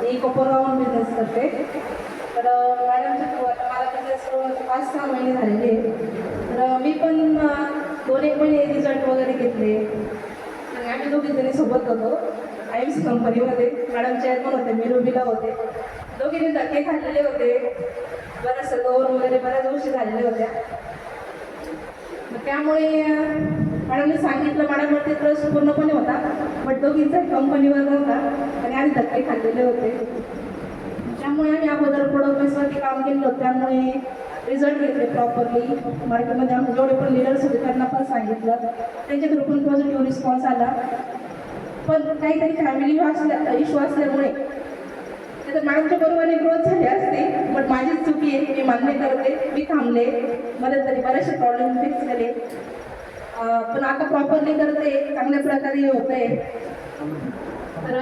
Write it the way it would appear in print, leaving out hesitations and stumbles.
मी कोपरगावहून business करते. तर मॅडमच्या मला बिझनेस 5-6 महिने झालेले. तर मी पण 2-1 महिने रिझल्ट वगैरे घेतले आणि आम्ही दोघीजणी सोबत होतो IMC कंपनीमध्ये. मॅडमचे पण होते, मी रुबीला होते. दोघींनी धक्के खाल्लेले होते, बऱ्याचशा लोन वगैरे बऱ्याच गोष्टी झालेल्या होत्या. मग त्यामुळे मॅडमने सांगितलं, मॅडमवरती ट्रस्ट पूर्णपणे होता, बट दोघींचा कंपनीवर नव्हता आणि आम्ही धक्के खाल्लेले होते. त्यामुळे आम्ही अगोदर प्रोडक्टवरती काम केलं होतं. त्यामुळे रिझल्ट घेतले प्रॉपरली. मार्केटमध्ये आम्ही जेवढे पण लिडर्स होते त्यांना पण सांगितलं, त्यांच्याकडून पण पॉझिटिव्ह रिस्पॉन्स आला. पण काहीतरी फॅमिली इश्यू असल्यामुळे तर मॅडमच्या बरोबरने ग्रोथ झाली असते, बट माझीच चुकी आहे, मी मान्य करते. मी थांबले, मला तरी बरेचसे प्रॉब्लेम फिक्स झाले. पण आता प्रॉपरली करते, चांगल्या प्रकारे होत आहे. तर